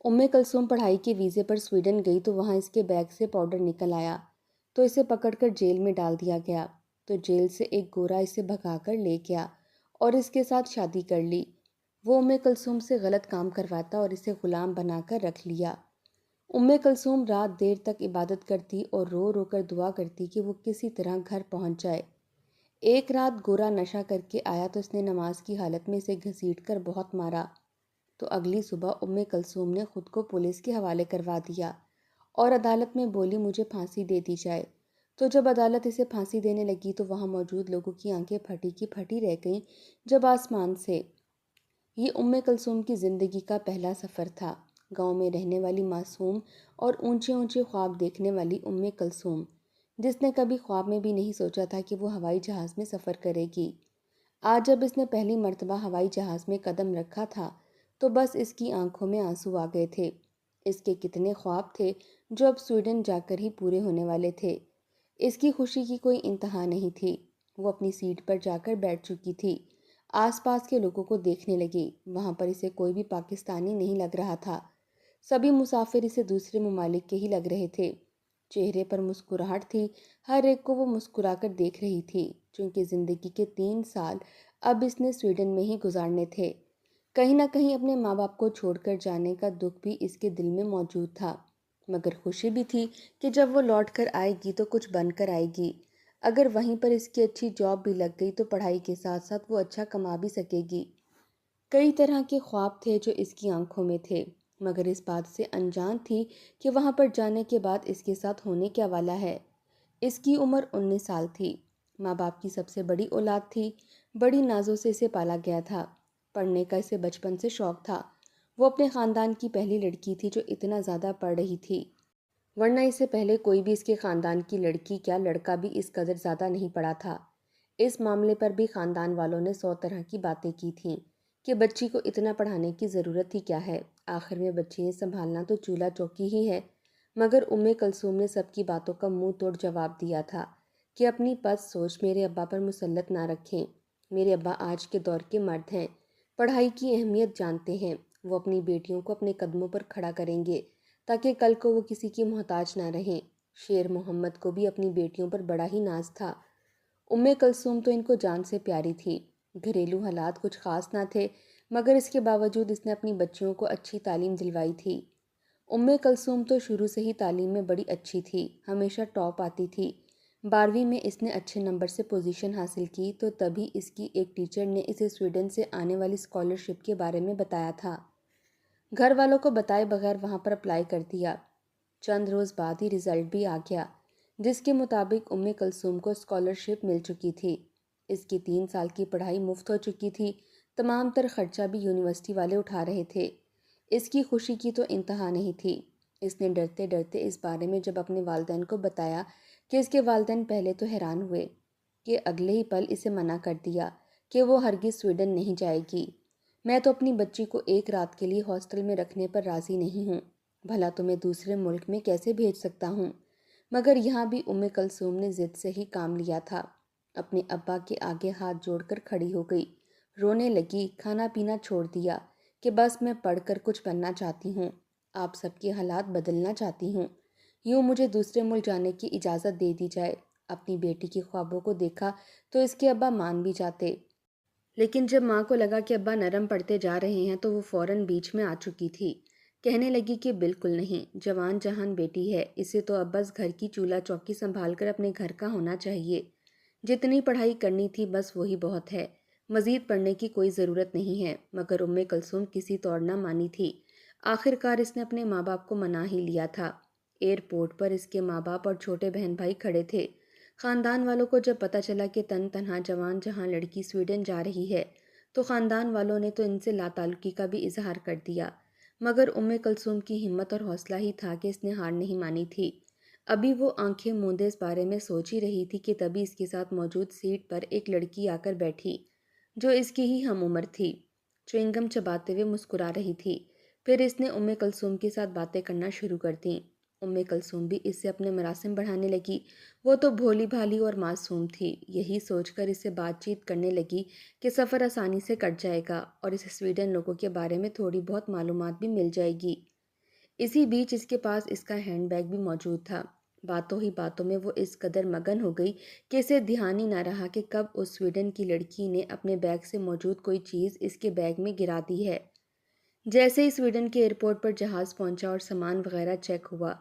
کلثوم پڑھائی کے ویزے پر سویڈن گئی تو وہاں اس کے بیگ سے پاؤڈر نکل آیا تو اسے پکڑ کر جیل میں ڈال دیا گیا۔ تو جیل سے ایک گورا اسے بھگا کر لے گیا اور اس کے ساتھ شادی کر لی۔ وہ کلثوم سے غلط کام کرواتا اور اسے غلام بنا کر رکھ لیا۔ کلثوم رات دیر تک عبادت کرتی اور رو رو کر دعا کرتی کہ وہ کسی طرح گھر پہنچ جائے۔ ایک رات گورا نشہ کر کے آیا تو اس نے نماز کی حالت میں اسے گھسیٹ کر بہت مارا۔ تو اگلی صبح کلثوم نے خود کو پولیس کے حوالے کروا دیا اور عدالت میں بولی مجھے پھانسی دے دی جائے۔ تو جب عدالت اسے پھانسی دینے لگی تو وہاں موجود لوگوں کی آنکھیں پھٹی کی پھٹی رہ گئیں جب آسمان سے۔ یہ کلثوم کی زندگی کا پہلا سفر تھا۔ گاؤں میں رہنے والی معصوم اور اونچے اونچے خواب دیکھنے والی کلثوم، جس نے کبھی خواب میں بھی نہیں سوچا تھا کہ وہ ہوائی جہاز میں سفر کرے گی۔ آج جب اس نے پہلی مرتبہ ہوائی جہاز میں قدم رکھا تھا تو بس اس کی آنکھوں میں آنسو آ گئے تھے۔ اس کے کتنے خواب تھے جو اب سویڈن جا کر ہی پورے ہونے والے تھے۔ اس کی خوشی کی کوئی انتہا نہیں تھی۔ وہ اپنی سیٹ پر جا کر بیٹھ چکی تھی۔ آس پاس کے لوگوں کو دیکھنے لگی۔ وہاں پر اسے کوئی بھی پاکستانی نہیں لگ رہا تھا۔ سبھی مسافر اسے دوسرے ممالک کے ہی لگ رہے تھے۔ چہرے پر مسکراہٹ تھی، ہر ایک کو وہ مسکرا کر دیکھ رہی تھی، چونکہ زندگی کے 3 سال اب اس نے سویڈن میں ہی گزارنے تھے۔ کہیں نہ کہیں اپنے ماں باپ کو چھوڑ کر جانے کا دکھ بھی اس کے دل میں موجود تھا، مگر خوشی بھی تھی کہ جب وہ لوٹ کر آئے گی تو کچھ بن کر آئے گی۔ اگر وہیں پر اس کی اچھی جاب بھی لگ گئی تو پڑھائی کے ساتھ ساتھ وہ اچھا کما بھی سکے گی۔ کئی طرح کے خواب تھے جو اس کی آنکھوں میں تھے، مگر اس بات سے انجان تھی کہ وہاں پر جانے کے بعد اس کے ساتھ ہونے کیا والا ہے۔ اس کی عمر 19 سال تھی، ماں باپ کی سب سے بڑی اولاد تھی، بڑی نازوں سے اسے پالا گیا تھا۔ پڑھنے کا اسے بچپن سے شوق تھا۔ وہ اپنے خاندان کی پہلی لڑکی تھی جو اتنا زیادہ پڑھ رہی تھی، ورنہ اس سے پہلے کوئی بھی اس کے خاندان کی لڑکی کیا لڑکا بھی اس قدر زیادہ نہیں پڑھا تھا۔ اس معاملے پر بھی خاندان والوں نے 100 طرح کی باتیں کی تھیں کہ بچی کو اتنا پڑھانے کی ضرورت ہی کیا ہے، آخر میں بچی نے سنبھالنا تو چولہا چوکی ہی ہے۔ مگر کلثوم نے سب کی باتوں کا منہ توڑ جواب دیا تھا کہ اپنی پست سوچ میرے ابا پر مسلط نہ رکھیں۔ میرے ابا آج کے دور کے مرد ہیں، پڑھائی کی اہمیت جانتے ہیں۔ وہ اپنی بیٹیوں کو اپنے قدموں پر کھڑا کریں گے تاکہ کل کو وہ کسی کی محتاج نہ رہیں۔ شیر محمد کو بھی اپنی بیٹیوں پر بڑا ہی ناز تھا۔ کلثوم تو ان کو جان سے پیاری تھی۔ گھریلو حالات کچھ خاص نہ تھے، مگر اس کے باوجود اس نے اپنی بچیوں کو اچھی تعلیم دلوائی تھی۔ کلثوم تو شروع سے ہی تعلیم میں بڑی اچھی تھی، ہمیشہ ٹاپ آتی تھی۔ 12ویں میں اس نے اچھے نمبر سے پوزیشن حاصل کی تو تبھی اس کی ایک ٹیچر نے اسے سویڈن سے آنے والی اسکالرشپ کے بارے میں بتایا تھا۔ گھر والوں کو بتائے بغیر وہاں پر اپلائی کر دیا۔ چند روز بعد ہی رزلٹ بھی آ گیا، جس کے مطابق کلثوم کو اسکالرشپ مل چکی تھی۔ اس کی 3 سال کی پڑھائی مفت ہو چکی تھی، تمام تر خرچہ بھی یونیورسٹی والے اٹھا رہے تھے۔ اس کی خوشی کی تو انتہا نہیں تھی۔ اس نے ڈرتے ڈرتے اس بارے میں جب اپنے والدین کو بتایا کہ اس کے والدین پہلے تو حیران ہوئے کہ اگلے ہی پل اسے منع کر دیا کہ وہ ہرگز سویڈن نہیں جائے گی۔ میں تو اپنی بچی کو ایک رات کے لیے ہاسٹل میں رکھنے پر راضی نہیں ہوں، بھلا تمہیں دوسرے ملک میں کیسے بھیج سکتا ہوں۔ مگر یہاں بھی کلثوم نے ضد سے ہی کام لیا تھا۔ اپنے ابا کے آگے ہاتھ جوڑ کر کھڑی ہو گئی، رونے لگی، کھانا پینا چھوڑ دیا کہ بس میں پڑھ کر کچھ بننا چاہتی ہوں، آپ سب کے حالات بدلنا چاہتی ہوں، یوں مجھے دوسرے ملک جانے کی اجازت دے دی جائے۔ اپنی بیٹی کے خوابوں کو دیکھا تو اس کے ابا مان بھی جاتے، لیکن جب ماں کو لگا کہ ابا نرم پڑتے جا رہے ہیں تو وہ فوراً بیچ میں آ چکی تھی۔ کہنے لگی کہ بالکل نہیں، جوان جہان بیٹی ہے، اسے تو اب بس گھر کی چولہا چوکی سنبھال کر اپنے گھر کا ہونا چاہیے۔ جتنی پڑھائی کرنی تھی بس وہی بہت ہے، مزید پڑھنے کی کوئی ضرورت نہیں ہے۔ مگر کلثوم کسی طور نہ مانی تھی۔ آخر کار اس نے اپنے ماں باپ کو منا ہی لیا تھا۔ ایئرپورٹ پر اس کے ماں باپ اور چھوٹے بہن بھائی کھڑے تھے۔ خاندان والوں کو جب پتہ چلا کہ تنہا جوان جہاں لڑکی سویڈن جا رہی ہے تو خاندان والوں نے تو ان سے لا تعلقی کا بھی اظہار کر دیا، مگر کلثوم کی ہمت اور حوصلہ ہی تھا کہ اس نے ہار نہیں مانی تھی۔ ابھی وہ آنکھیں موندے اس بارے میں سوچ ہی رہی تھی کہ تبھی اس کے ساتھ موجود سیٹ پر ایک لڑکی آ کر بیٹھی جو اس کی ہی ہم عمر تھی، چوئنگم چباتے ہوئے مسکرا رہی تھی۔ پھر اس نے کلثوم کے ساتھ باتیں کرنا شروع کر دیں۔ کلثوم بھی اس سے اپنے مراسم بڑھانے لگی۔ وہ تو بھولی بھالی اور معصوم تھی، یہی سوچ کر اس سے بات چیت کرنے لگی کہ سفر آسانی سے کٹ جائے گا اور اسے سویڈن لوگوں کے بارے میں تھوڑی بہت معلومات بھی مل جائے گی۔ اسی بیچ اس کے پاس اس کا ہینڈ بیگ بھی موجود تھا۔ باتوں ہی باتوں میں وہ اس قدر مگن ہو گئی کہ اسے دھیان ہی نہ رہا کہ کب اس سویڈن کی لڑکی نے اپنے بیگ سے موجود کوئی چیز اس کے بیگ میں گرا دی ہے۔ جیسے ہی سویڈن کے ایئرپورٹ پر جہاز پہنچا اور سامان وغیرہ چیک ہوا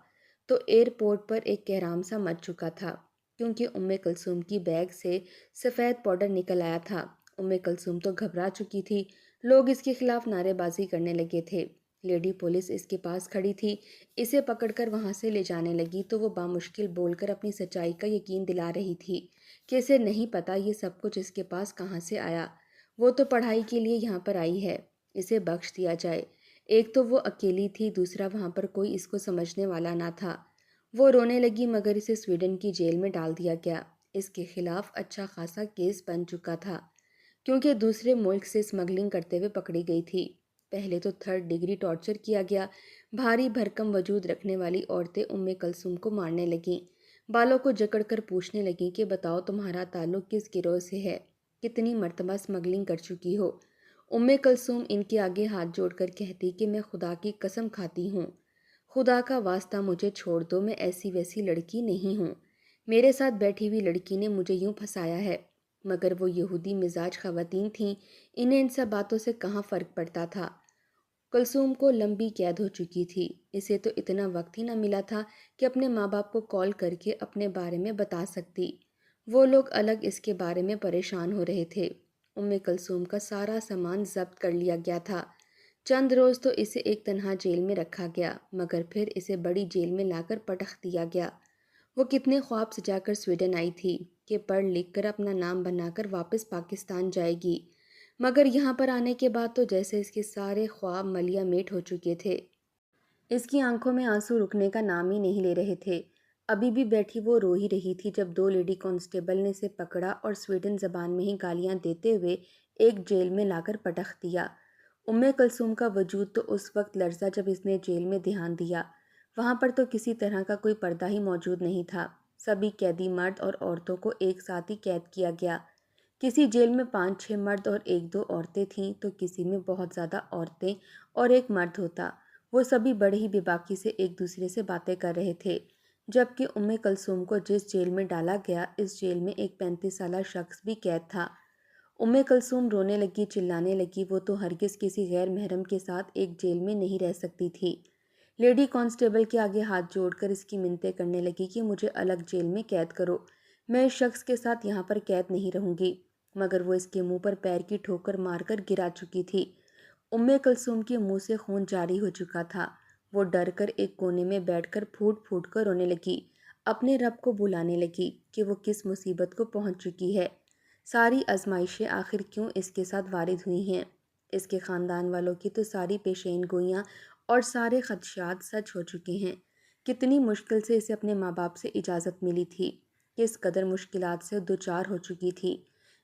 تو ایئرپورٹ پر ایک کہرام سا مچ چکا تھا، کیونکہ کلثوم کی بیگ سے سفید پاؤڈر نکل آیا تھا۔ کلثوم تو گھبرا چکی تھی، لوگ اس کے خلاف نعرے بازی کرنے لگے تھے۔ لیڈی پولیس اس کے پاس کھڑی تھی، اسے پکڑ کر وہاں سے لے جانے لگی تو وہ بامشکل بول کر اپنی سچائی کا یقین دلا رہی تھی کہ اسے نہیں پتا یہ سب کچھ اس کے پاس کہاں سے آیا، وہ تو پڑھائی کے لیے یہاں پر آئی ہے، اسے بخش دیا جائے۔ ایک تو وہ اکیلی تھی، دوسرا وہاں پر کوئی اس کو سمجھنے والا نہ تھا۔ وہ رونے لگی مگر اسے سویڈن کی جیل میں ڈال دیا گیا۔ اس کے خلاف اچھا خاصا کیس بن چکا تھا، کیونکہ دوسرے ملک سے اسمگلنگ کرتے ہوئے پکڑی گئی تھی۔ پہلے تو 3rd ڈگری ٹارچر کیا گیا۔ بھاری بھرکم وجود رکھنے والی عورتیں کلثوم کو مارنے لگیں، بالوں کو جکڑ کر پوچھنے لگیں کہ بتاؤ تمہارا تعلق کس گروہ سے ہے، کتنی مرتبہ اسمگلنگ کر چکی ہو۔ کلثوم ان کے آگے ہاتھ جوڑ کر کہتی کہ میں خدا کی قسم کھاتی ہوں، خدا کا واسطہ مجھے چھوڑ دو، میں ایسی ویسی لڑکی نہیں ہوں، میرے ساتھ بیٹھی ہوئی لڑکی نے مجھے یوں پھنسایا ہے۔ مگر وہ یہودی مزاج خواتین تھیں، انہیں ان سب باتوں سے کہاں فرق پڑتا تھا۔ کلثوم کو لمبی قید ہو چکی تھی، اسے تو اتنا وقت ہی نہ ملا تھا کہ اپنے ماں باپ کو کال کر کے اپنے بارے میں بتا سکتی۔ وہ لوگ الگ اس کے بارے میں پریشان ہو رہے تھے۔ کلثوم کا سارا سامان ضبط کر لیا گیا تھا۔ چند روز تو اسے ایک تنہا جیل میں رکھا گیا، مگر پھر اسے بڑی جیل میں لا کر پٹخ دیا گیا۔ وہ کتنے خواب سجا کر سویڈن آئی تھی کہ پڑھ لکھ کر اپنا نام بنا کر واپس پاکستان جائے گی، مگر یہاں پر آنے کے بعد تو جیسے اس کے سارے خواب ملیا میٹ ہو چکے تھے۔ اس کی آنکھوں میں آنسو رکنے کا نام ہی نہیں لے رہے تھے۔ ابھی بھی بیٹھی وہ رو ہی رہی تھی جب 2 لیڈی کانسٹیبل نے اسے پکڑا اور سویڈن زبان میں ہی گالیاں دیتے ہوئے ایک جیل میں لا کر پٹخ دیا۔ کلثوم کا وجود تو اس وقت لرزا جب اس نے جیل میں دھیان دیا۔ وہاں پر تو کسی طرح کا کوئی پردہ ہی موجود نہیں تھا، سبھی قیدی مرد اور عورتوں کو ایک ساتھ ہی قید کیا گیا۔ کسی جیل میں 5-6 مرد اور 1-2 عورتیں تھیں تو کسی میں بہت زیادہ عورتیں اور ایک مرد ہوتا۔ وہ سبھی بڑے ہی بے باکی سے ایک دوسرے سے باتیں کر رہے تھے، جبکہ کلثوم کو جس جیل میں ڈالا گیا اس جیل میں ایک 35 سالہ شخص بھی قید تھا۔ کلثوم رونے لگی، چلانے لگی، وہ تو ہرگز کسی غیر محرم کے ساتھ ایک جیل میں نہیں رہ سکتی تھی۔ لیڈی کانسٹیبل کے آگے ہاتھ جوڑ کر اس کی منتیں کرنے لگی کہ مجھے الگ جیل میں قید کرو، میں اس شخص کے ساتھ یہاں پر قید نہیں رہوں گی، مگر وہ اس کے منہ پر پیر کی ٹھوکر مار کر گرا چکی تھی۔ کلثوم کے منہ سے خون جاری ہو چکا تھا۔ وہ ڈر کر ایک کونے میں بیٹھ کر پھوٹ پھوٹ کر رونے لگی، اپنے رب کو بلانے لگی کہ وہ کس مصیبت کو پہنچ چکی ہے، ساری آزمائشیں آخر کیوں اس کے ساتھ وارد ہوئی ہیں۔ اس کے خاندان والوں کی تو ساری پیشین گوئیاں اور سارے خدشات سچ ہو چکے ہیں۔ کتنی مشکل سے اسے اپنے ماں باپ سے اجازت ملی تھی، کس قدر مشکلات سے دوچار ہو چکی تھی۔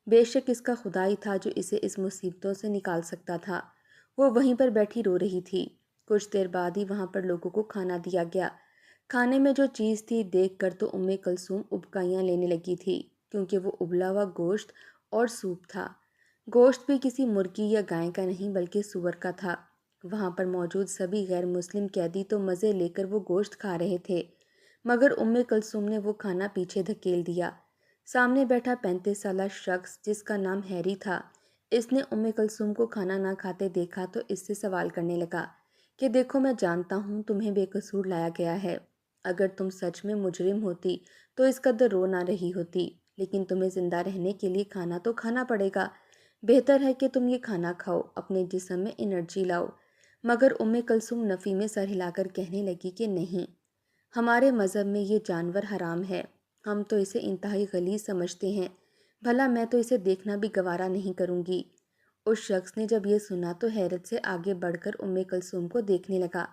بے شک اس کا خدا ہی تھا جو اسے اس مصیبتوں سے نکال سکتا تھا۔ وہ وہیں پر بیٹھی رو رہی تھی۔ کچھ دیر بعد ہی وہاں پر لوگوں کو کھانا دیا گیا۔ کھانے میں جو چیز تھی دیکھ کر تو کلثوم ابکائیاں لینے لگی تھی، کیونکہ وہ ابلا ہوا گوشت اور سوپ تھا۔ گوشت بھی کسی مرغی یا گائے کا نہیں بلکہ سور کا تھا۔ وہاں پر موجود سبھی غیر مسلم قیدی تو مزے لے کر وہ گوشت کھا رہے تھے، مگر کلثوم نے وہ کھانا پیچھے دھکیل دیا۔ سامنے بیٹھا 35 سالہ شخص جس کا نام ہیری تھا، اس نے کلثوم کو کھانا نہ کھاتے دیکھا تو اس سے سوال کرنے لگا کہ دیکھو میں جانتا ہوں تمہیں بے قصور لایا گیا ہے، اگر تم سچ میں مجرم ہوتی تو اس قدر رو نہ رہی ہوتی، لیکن تمہیں زندہ رہنے کے لیے کھانا تو کھانا پڑے گا، بہتر ہے کہ تم یہ کھانا کھاؤ، اپنے جسم میں انرجی لاؤ۔ مگر کلثوم نفی میں سر ہلا کر کہنے لگی کہ نہیں، ہمارے مذہب میں یہ جانور حرام ہے، ہم تو اسے انتہائی غلیظ سمجھتے ہیں، بھلا میں تو اسے دیکھنا بھی گوارا نہیں کروں گی۔ اس شخص نے جب یہ سنا تو حیرت سے آگے بڑھ کر کلثوم کو دیکھنے لگا،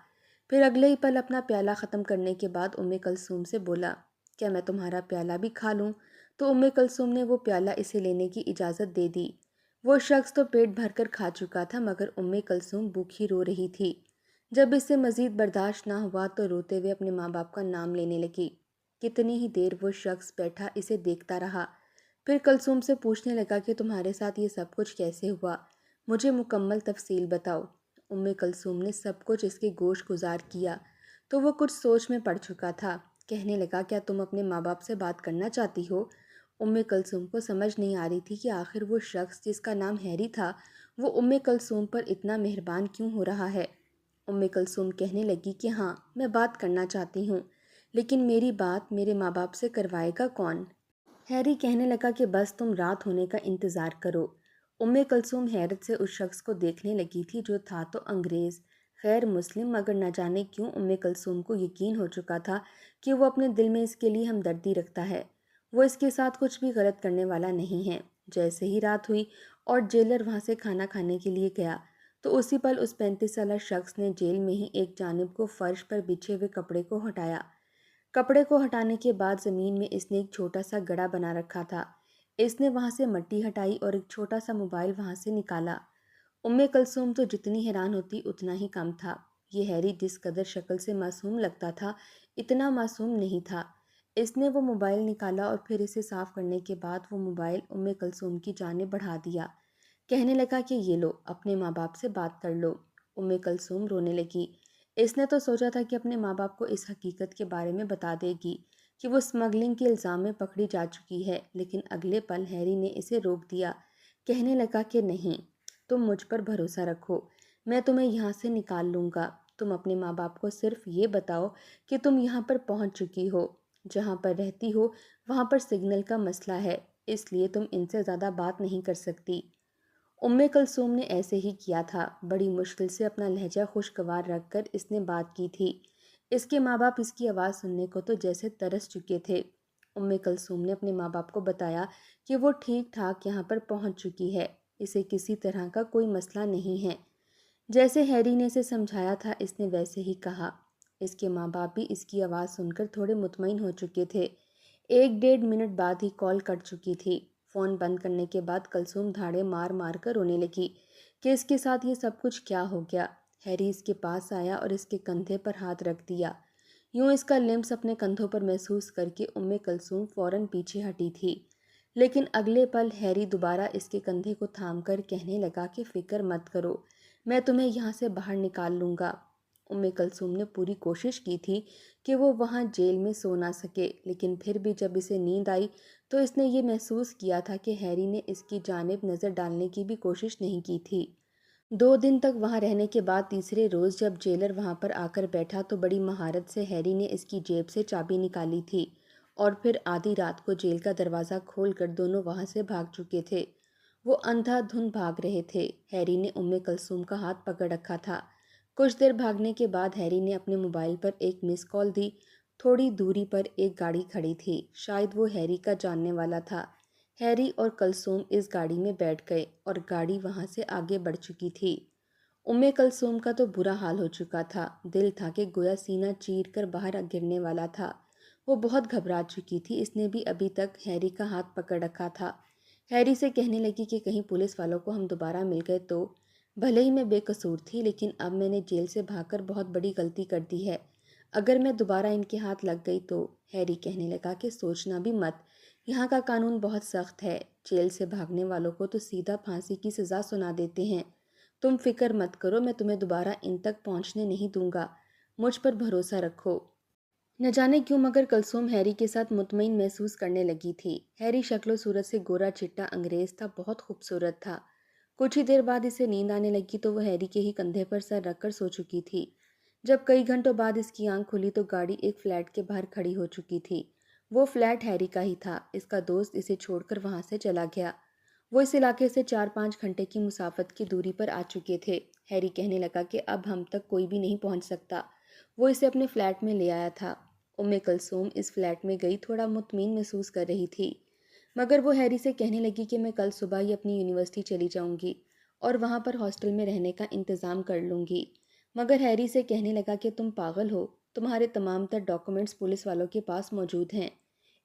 پھر اگلے ہی پل اپنا پیالہ ختم کرنے کے بعد کلثوم سے بولا، کیا میں تمہارا پیالہ بھی کھا لوں؟ تو کلثوم نے وہ پیالہ اسے لینے کی اجازت دے دی۔ وہ شخص تو پیٹ بھر کر کھا چکا تھا مگر کلثوم بھوکی رو رہی تھی۔ جب اس سے مزید برداشت نہ ہوا تو روتے ہوئے اپنے ماں باپ کا نام لینے لگی۔ کتنی ہی دیر وہ شخص بیٹھا اسے دیکھتا رہا، پھر کلثوم سے پوچھنے لگا کہ تمہارے ساتھ یہ سب کچھ کیسے ہوا، مجھے مکمل تفصیل بتاؤ۔ کلثوم نے سب کچھ اس کے گوش گزار کیا تو وہ کچھ سوچ میں پڑ چکا تھا۔ کہنے لگا کیا تم اپنے ماں باپ سے بات کرنا چاہتی ہو؟ کلثوم کو سمجھ نہیں آ رہی تھی کہ آخر وہ شخص جس کا نام ہیری تھا وہ کلثوم پر اتنا مہربان کیوں ہو رہا ہے۔ کلثوم کہنے لگی کہ ہاں میں بات کرنا چاہتی ہوں، لیکن میری بات میرے ماں باپ سے کروائے گا کون؟ ہیری کہنے لگا کہ بس تم رات ہونے کا انتظار کرو۔ کلثوم حیرت سے اس شخص کو دیکھنے لگی تھی جو تھا تو انگریز، غیر مسلم، مگر نہ جانے کیوں کلثوم کو یقین ہو چکا تھا کہ وہ اپنے دل میں اس کے لیے ہمدردی رکھتا ہے، وہ اس کے ساتھ کچھ بھی غلط کرنے والا نہیں ہے۔ جیسے ہی رات ہوئی اور جیلر وہاں سے کھانا کھانے کے لیے گیا تو اسی پل اس 35 سالہ شخص نے جیل میں ہی ایک جانب کو فرش پر بچھے ہوئے کپڑے کو ہٹایا۔ کپڑے کو ہٹانے کے بعد زمین میں اس نے ایک چھوٹا سا گڑھا بنا رکھا تھا۔ اس نے وہاں سے مٹی ہٹائی اور ایک چھوٹا سا موبائل وہاں سے نکالا۔ کلثوم تو جتنی حیران ہوتی اتنا ہی کم تھا۔ یہ ہیری جس قدر شکل سے معصوم لگتا تھا اتنا معصوم نہیں تھا۔ اس نے وہ موبائل نکالا اور پھر اسے صاف کرنے کے بعد وہ موبائل کلثوم کی جانب بڑھا دیا۔ کہنے لگا کہ یہ لو، اپنے ماں باپ سے بات کر لو۔ کلثوم رونے لگی۔ اس نے تو سوچا تھا کہ اپنے ماں باپ کو اس حقیقت کے بارے میں بتا دے گی کہ وہ اسمگلنگ کے الزام میں پکڑی جا چکی ہے، لیکن اگلے پل ہیری نے اسے روک دیا۔ کہنے لگا کہ نہیں، تم مجھ پر بھروسہ رکھو، میں تمہیں یہاں سے نکال لوں گا۔ تم اپنے ماں باپ کو صرف یہ بتاؤ کہ تم یہاں پر پہنچ چکی ہو، جہاں پر رہتی ہو وہاں پر سگنل کا مسئلہ ہے، اس لیے تم ان سے زیادہ بات نہیں کر سکتی۔ کلثوم نے ایسے ہی کیا تھا۔ بڑی مشکل سے اپنا لہجہ خوشگوار رکھ کر اس نے بات کی تھی۔ اس کے ماں باپ اس کی آواز سننے کو تو جیسے ترس چکے تھے۔ کلثوم نے اپنے ماں باپ کو بتایا کہ وہ ٹھیک ٹھاک یہاں پر پہنچ چکی ہے، اسے کسی طرح کا کوئی مسئلہ نہیں ہے۔ جیسے ہیری نے اسے سمجھایا تھا اس نے ویسے ہی کہا۔ اس کے ماں باپ بھی اس کی آواز سن کر تھوڑے مطمئن ہو چکے تھے۔ 1-1.5 منٹ بعد ہی کال کٹ چکی تھی۔ فون بند کرنے کے بعد کلثوم دھاڑے مار مار کر رونے لگی کہ اس کے ساتھ یہ سب کچھ کیا ہو گیا۔ ہیری اس کے پاس آیا اور اس کے کندھے پر ہاتھ رکھ دیا۔ یوں اس کا لمس اپنے کندھوں پر محسوس کر کے کلثوم فوراً پیچھے ہٹی تھی، لیکن اگلے پل ہیری دوبارہ اس کے کندھے کو تھام کر کہنے لگا کہ فکر مت کرو، میں تمہیں یہاں سے باہر نکال لوں گا۔ کلثوم نے پوری کوشش کی تھی کہ وہ وہاں جیل میں سو نہ سکے، لیکن پھر بھی جب اسے نیند آئی تو اس نے یہ محسوس کیا تھا کہ ہیری نے اس کی جانب نظر ڈالنے کی بھی کوشش نہیں کی تھی۔ 2 دن تک وہاں رہنے کے بعد تیسرے روز جب جیلر وہاں پر آ کر بیٹھا تو بڑی مہارت سے ہیری نے اس کی جیب سے چابی نکالی تھی اور پھر آدھی رات کو جیل کا دروازہ کھول کر دونوں وہاں سے بھاگ چکے تھے۔ وہ اندھا دھند بھاگ رہے تھے۔ ہیری نے کلثوم کا ہاتھ پکڑ رکھا تھا۔ کچھ دیر بھاگنے کے بعد ہیری نے اپنے موبائل پر ایک مس کال دی۔ تھوڑی دوری پر ایک گاڑی کھڑی تھی، شاید وہ ہیری کا جاننے والا تھا۔ ہیری اور کلثوم اس گاڑی میں بیٹھ گئے اور گاڑی وہاں سے آگے بڑھ چکی تھی۔ کلثوم کا تو برا حال ہو چکا تھا، دل تھا کہ گویا سینہ چیر کر باہر گرنے والا تھا۔ وہ بہت گھبرا چکی تھی، اس نے بھی ابھی تک ہیری کا ہاتھ پکڑ رکھا تھا۔ ہیری سے کہنے لگی کہ کہیں پولیس والوں کو ہم دوبارہ مل گئے تو؟ بھلے ہی میں بے قصور تھی، لیکن اب میں نے جیل سے بھاگ کر بہت بڑی غلطی کر دی ہے، اگر میں دوبارہ ان کے ہاتھ لگ گئی تو؟ ہیری کہنے لگا کہ سوچنا بھی مت، یہاں کا قانون بہت سخت ہے، جیل سے بھاگنے والوں کو تو سیدھا پھانسی کی سزا سنا دیتے ہیں۔ تم فکر مت کرو، میں تمہیں دوبارہ ان تک پہنچنے نہیں دوں گا، مجھ پر بھروسہ رکھو۔ نہ جانے کیوں مگر کلثوم ہیری کے ساتھ مطمئن محسوس کرنے لگی تھی۔ ہیری شکل و صورت سے گورا چٹا انگریز تھا، بہت خوبصورت تھا۔ کچھ ہی دیر بعد اسے نیند آنے لگی تو وہ ہیری کے ہی کندھے پر سر رکھ کر سو چکی تھی۔ جب کئی گھنٹوں بعد اس کی آنکھ کھلی تو گاڑی ایک فلیٹ کے باہر کھڑی ہو چکی تھی۔ وہ فلیٹ ہیری کا ہی تھا، اس کا دوست اسے چھوڑ کر وہاں سے چلا گیا۔ وہ اس علاقے سے 4-5 گھنٹے کی مسافت کی دوری پر آ چکے تھے۔ ہیری کہنے لگا کہ اب ہم تک کوئی بھی نہیں پہنچ سکتا۔ وہ اسے اپنے فلیٹ میں لے آیا تھا۔ کلثوم اس فلیٹ میں گئی، تھوڑا مطمئن محسوس کر رہی تھی، مگر وہ ہیری سے کہنے لگی کہ میں کل صبح ہی اپنی یونیورسٹی چلی جاؤں گی اور وہاں پر ہاسٹل میں رہنے کا انتظام کر لوں گی۔ مگر ہیری سے کہنے لگا کہ تم پاگل ہو، تمہارے تمام تر ڈاکومنٹس پولیس والوں کے پاس موجود ہیں،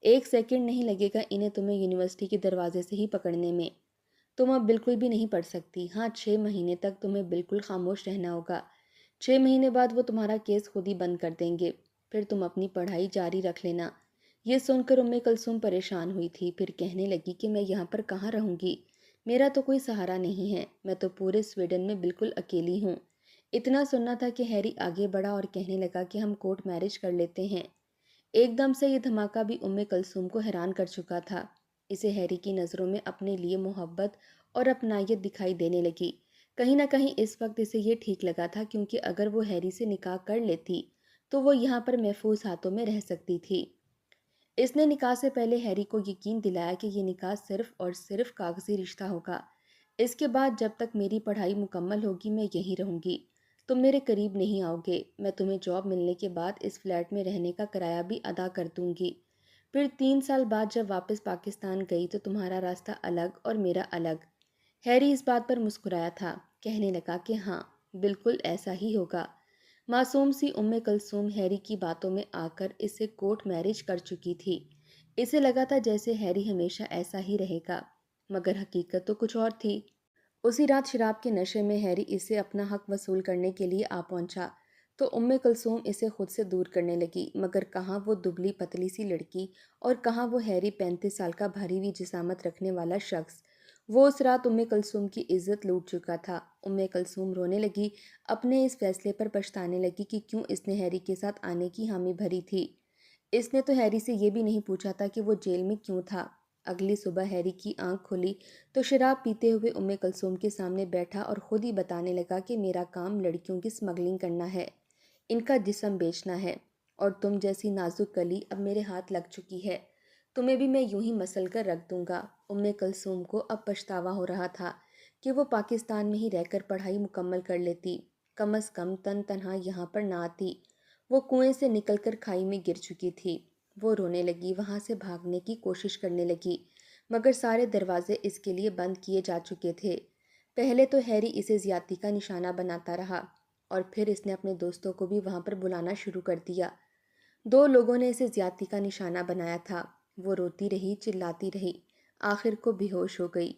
1 سیکنڈ نہیں لگے گا انہیں تمہیں یونیورسٹی کے دروازے سے ہی پکڑنے میں۔ تم اب بالکل بھی نہیں پڑھ سکتی، ہاں 6 مہینے تک تمہیں بالکل خاموش رہنا ہوگا۔ 6 مہینے بعد وہ تمہارا کیس خود ہی بند کر دیں گے، پھر تم اپنی پڑھائی جاری رکھ لینا۔ یہ سن کر کلثوم پریشان ہوئی تھی، پھر کہنے لگی کہ میں یہاں پر کہاں رہوں گی، میرا تو کوئی سہارا نہیں ہے، میں تو پورے سویڈن میں بالکل اکیلی ہوں۔ اتنا سننا تھا کہ ہیری آگے بڑھا اور کہنے لگا کہ ہم کورٹ میرج کر لیتے ہیں۔ ایک دم سے یہ دھماکہ بھی کلثوم کو حیران کر چکا تھا۔ اسے ہیری کی نظروں میں اپنے لیے محبت اور اپنائیت دکھائی دینے لگی۔ کہیں نہ کہیں اس وقت اسے یہ ٹھیک لگا تھا، کیونکہ اگر وہ ہیری سے نکاح کر لیتی تو وہ یہاں پر محفوظ ہاتھوں میں رہ سکتی تھی۔ اس نے نکاح سے پہلے ہیری کو یقین دلایا کہ یہ نکاح صرف اور صرف کاغذی رشتہ ہوگا۔ اس کے بعد جب تک میری پڑھائی مکمل ہوگی میں یہیں رہوں گی، تم میرے قریب نہیں آؤ گے۔ میں تمہیں جاب ملنے کے بعد اس فلیٹ میں رہنے کا کرایہ بھی ادا کر دوں گی۔ پھر 3 سال بعد جب واپس پاکستان گئی تو تمہارا راستہ الگ اور میرا الگ۔ ہیری اس بات پر مسکرایا تھا، کہنے لگا کہ ہاں، بالکل ایسا ہی ہوگا۔ معصوم سی کلثوم ہیری کی باتوں میں آ کر اسے کورٹ میرج کر چکی تھی۔ اسے لگا تھا جیسے ہیری ہمیشہ ایسا ہی رہے گا، مگر حقیقت تو کچھ اور تھی۔ اسی رات شراب کے نشے میں ہیری اسے اپنا حق وصول کرنے کے لیے آ پہنچا تو کلثوم اسے خود سے دور کرنے لگی، مگر کہاں وہ دبلی پتلی سی لڑکی اور کہاں وہ ہیری 35 سال کا بھاری ہوئی جسامت رکھنے والا شخص۔ وہ اس رات کلثوم کی عزت لوٹ چکا تھا۔ کلثوم رونے لگی، اپنے اس فیصلے پر پچھتانے لگی کہ کیوں اس نے ہیری کے ساتھ آنے کی حامی بھری تھی۔ اس نے تو ہیری سے یہ بھی نہیں پوچھا تھا کہ وہ جیل میں کیوں تھا۔ اگلی صبح ہیری کی آنکھ کھلی تو شراب پیتے ہوئے کلثوم کے سامنے بیٹھا اور خود ہی بتانے لگا کہ میرا کام لڑکیوں کی سمگلنگ کرنا ہے، ان کا جسم بیچنا ہے، اور تم جیسی نازک کلی اب میرے ہاتھ لگ چکی ہے، تمہیں بھی میں یوں ہی مسل کر رکھ دوں گا۔ کلثوم کو اب پچھتاوا ہو رہا تھا کہ وہ پاکستان میں ہی رہ کر پڑھائی مکمل کر لیتی، کم از کم تن تنہا یہاں پر نہ آتی۔ وہ کنویں سے نکل کر کھائی میں گر چکی تھی۔ وہ رونے لگی، وہاں سے بھاگنے کی کوشش کرنے لگی، مگر سارے دروازے اس کے لیے بند کیے جا چکے تھے۔ پہلے تو ہیری اسے زیادتی کا نشانہ بناتا رہا، اور پھر اس نے اپنے دوستوں کو بھی وہاں پر بلانا شروع کر دیا۔ 2 لوگوں نے اسے زیادتی کا نشانہ بنایا تھا۔ وہ روتی رہی، چلاتی رہی، آخر کو بے ہوش ہو گئی۔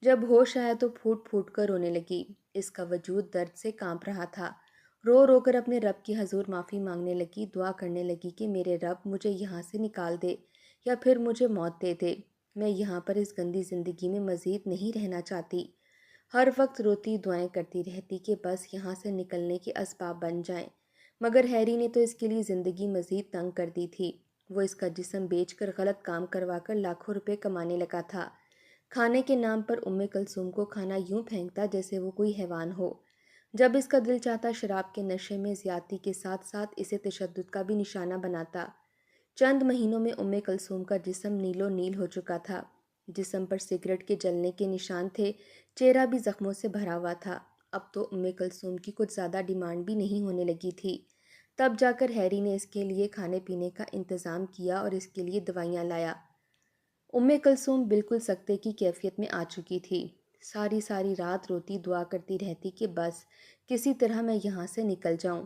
جب ہوش آیا تو پھوٹ پھوٹ کر رونے لگی۔ اس کا وجود درد سے کانپ رہا تھا۔ رو رو کر اپنے رب کی حضور معافی مانگنے لگی، دعا کرنے لگی کہ میرے رب مجھے یہاں سے نکال دے یا پھر مجھے موت دے دے۔ میں یہاں پر اس گندی زندگی میں مزید نہیں رہنا چاہتی۔ ہر وقت روتی دعائیں کرتی رہتی کہ بس یہاں سے نکلنے کے اسباب بن جائیں، مگر ہیری نے تو اس کے لیے زندگی مزید تنگ کر دی تھی۔ وہ اس کا جسم بیچ کر غلط کام کروا کر لاکھوں روپے کمانے لگا تھا۔ کھانے کے نام پر کلثوم کو کھانا یوں پھینکتا جیسے وہ کوئی حیوان ہو۔ جب اس کا دل چاہتا شراب کے نشے میں زیادتی کے ساتھ ساتھ اسے تشدد کا بھی نشانہ بناتا۔ چند مہینوں میں کلثوم کا جسم نیلو نیل ہو چکا تھا۔ جسم پر سگریٹ کے جلنے کے نشان تھے، چہرہ بھی زخموں سے بھرا ہوا تھا۔ اب تو کلثوم کی کچھ زیادہ ڈیمانڈ بھی نہیں ہونے لگی تھی۔ تب جا کر ہیری نے اس کے لیے کھانے پینے کا انتظام کیا اور اس کے لیے دوائیاں لایا۔ کلثوم بالکل سکتے کی کیفیت میں آ چکی تھی۔ ساری ساری رات روتی دعا کرتی رہتی کہ بس کسی طرح میں یہاں سے نکل جاؤں۔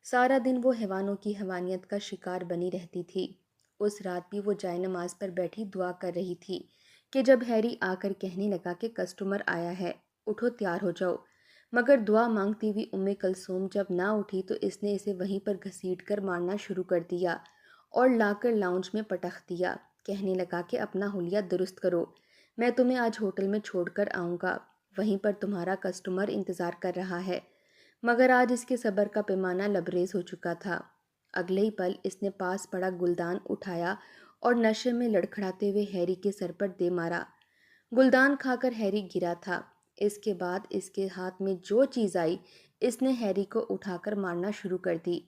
سارا دن وہ حیوانوں کی حیوانیت کا شکار بنی رہتی تھی۔ اس رات بھی وہ جائے نماز پر بیٹھی دعا کر رہی تھی کہ جب ہیری آ کر کہنے لگا کہ کسٹمر آیا ہے، اٹھو تیار ہو جاؤ، مگر دعا مانگتی ہوئی کلثوم جب نہ اٹھی تو اس نے اسے وہیں پر گھسیٹ کر مارنا شروع کر دیا اور لا کر لاؤنج میں پٹخ دیا۔ کہنے لگا کہ اپنا حلیہ درست کرو، میں تمہیں آج ہوٹل میں چھوڑ کر آؤں گا، وہیں پر تمہارا کسٹمر انتظار کر رہا ہے۔ مگر آج اس کے صبر کا پیمانہ لبریز ہو چکا تھا۔ اگلے ہی پل اس نے پاس پڑا گلدان اٹھایا اور نشے میں لڑکھڑاتے ہوئے ہیری کے سر پر دے مارا۔ گلدان کھا کر ہیری گرا تھا۔ اس کے بعد اس کے ہاتھ میں جو چیز آئی اس نے ہیری کو اٹھا کر مارنا شروع کر دی۔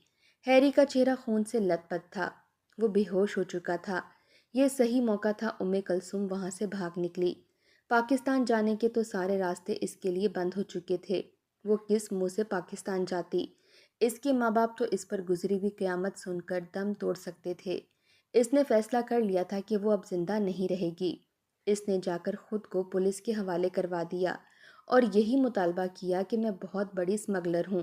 ہیری کا چہرہ خون سے لت پت تھا، وہ بے ہوش ہو چکا تھا۔ یہ صحیح موقع تھا کلثوم وہاں سے بھاگ نکلی۔ پاکستان جانے کے تو سارے راستے اس کے لیے بند ہو چکے تھے۔ وہ کس منہ سے پاکستان جاتی؟ اس کے ماں باپ تو اس پر گزری ہوئی قیامت سن کر دم توڑ سکتے تھے۔ اس نے فیصلہ کر لیا تھا کہ وہ اب زندہ نہیں رہے گی۔ اس نے جا کر خود کو پولیس کے حوالے کروا دیا اور یہی مطالبہ کیا کہ میں بہت بڑی اسمگلر ہوں،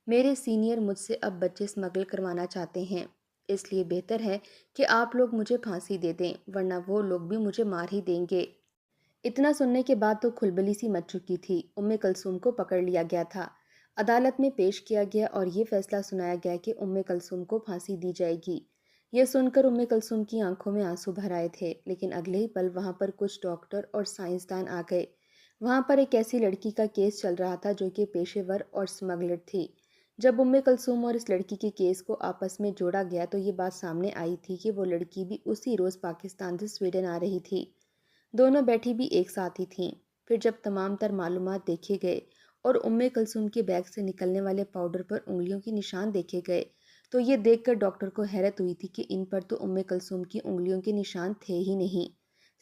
میرے سینئر مجھ سے اب بچے اسمگل کروانا چاہتے ہیں، اس لیے بہتر ہے کہ آپ لوگ مجھے پھانسی دے دیں، ورنہ وہ لوگ بھی مجھے مار ہی دیں گے۔ اتنا سننے کے بعد تو کھلبلی سی مچ چکی تھی۔ کلثوم کو پکڑ لیا گیا تھا، عدالت میں پیش کیا گیا اور یہ فیصلہ سنایا گیا کہ کلثوم کو پھانسی دی جائے گی۔ یہ سن کر کلثوم کی آنکھوں میں آنسو بھر آئے تھے، لیکن اگلے ہی پل وہاں پر کچھ ڈاکٹر اور سائنسدان آ گئے۔ وہاں پر ایک ایسی لڑکی کا کیس چل رہا تھا جو کہ پیشے ور اور اسمگلر تھی۔ جب کلثوم اور اس لڑکی کے کیس کو آپس میں جوڑا گیا تو یہ بات سامنے آئی تھی کہ وہ لڑکی بھی اسی روز پاکستان سے سویڈن آ رہی تھی۔ دونوں بیٹھی بھی ایک ساتھ ہی تھیں۔ پھر جب تمام تر معلومات دیکھے گئے اور کلثوم کے بیگ سے نکلنے والے پاؤڈر پر انگلیوں کے نشان دیکھے گئے تو یہ دیکھ کر ڈاکٹر کو حیرت ہوئی تھی کہ ان پر تو کلثوم کی انگلیوں کے نشان تھے ہی نہیں،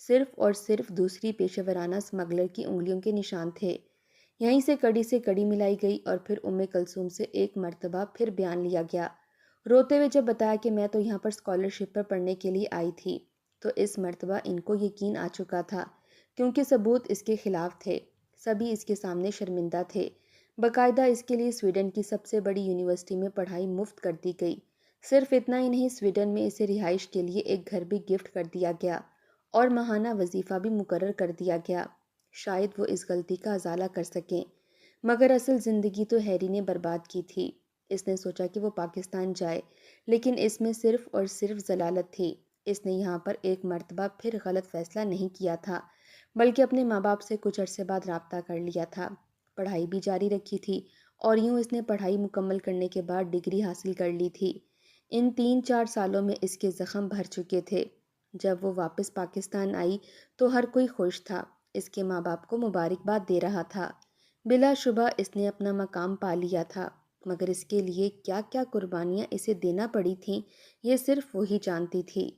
صرف اور صرف دوسری پیشہ ورانہ اسمگلر کی انگلیوں کے نشان تھے۔ یہیں سے کڑی ملائی گئی اور پھر کلثوم سے ایک مرتبہ پھر بیان لیا گیا۔ روتے ہوئے جب بتایا کہ میں تو یہاں پر اسکالرشپ پر پڑھنے کے لیے آئی تھی، تو اس مرتبہ ان کو یقین آ چکا تھا، کیونکہ ثبوت اس کے خلاف تھے، سبھی اس کے سامنے شرمندہ تھے۔ باقاعدہ اس کے لیے سویڈن کی سب سے بڑی یونیورسٹی میں پڑھائی مفت کر دی گئی۔ صرف اتنا ہی نہیں، سویڈن میں اسے رہائش کے لیے ایک گھر بھی گفٹ کر دیا گیا اور ماہانہ وظیفہ بھی مقرر کر دیا گیا۔ شاید وہ اس غلطی کا ازالہ کر سکیں، مگر اصل زندگی تو ہیری نے برباد کی تھی۔ اس نے سوچا کہ وہ پاکستان جائے، لیکن اس میں صرف اور صرف ضلالت تھی۔ اس نے یہاں پر ایک مرتبہ پھر غلط فیصلہ نہیں کیا تھا، بلکہ اپنے ماں باپ سے کچھ عرصے بعد رابطہ کر لیا تھا، پڑھائی بھی جاری رکھی تھی، اور یوں اس نے پڑھائی مکمل کرنے کے بعد ڈگری حاصل کر لی تھی۔ ان 3-4 سالوں میں اس کے زخم بھر چکے تھے۔ جب وہ واپس پاکستان آئی تو ہر کوئی خوش تھا، اس کے ماں باپ کو مبارکباد دے رہا تھا۔ بلا شبہ اس نے اپنا مقام پا لیا تھا، مگر اس کے لیے کیا کیا قربانیاں اسے دینا پڑی تھیں، یہ صرف وہی جانتی تھی۔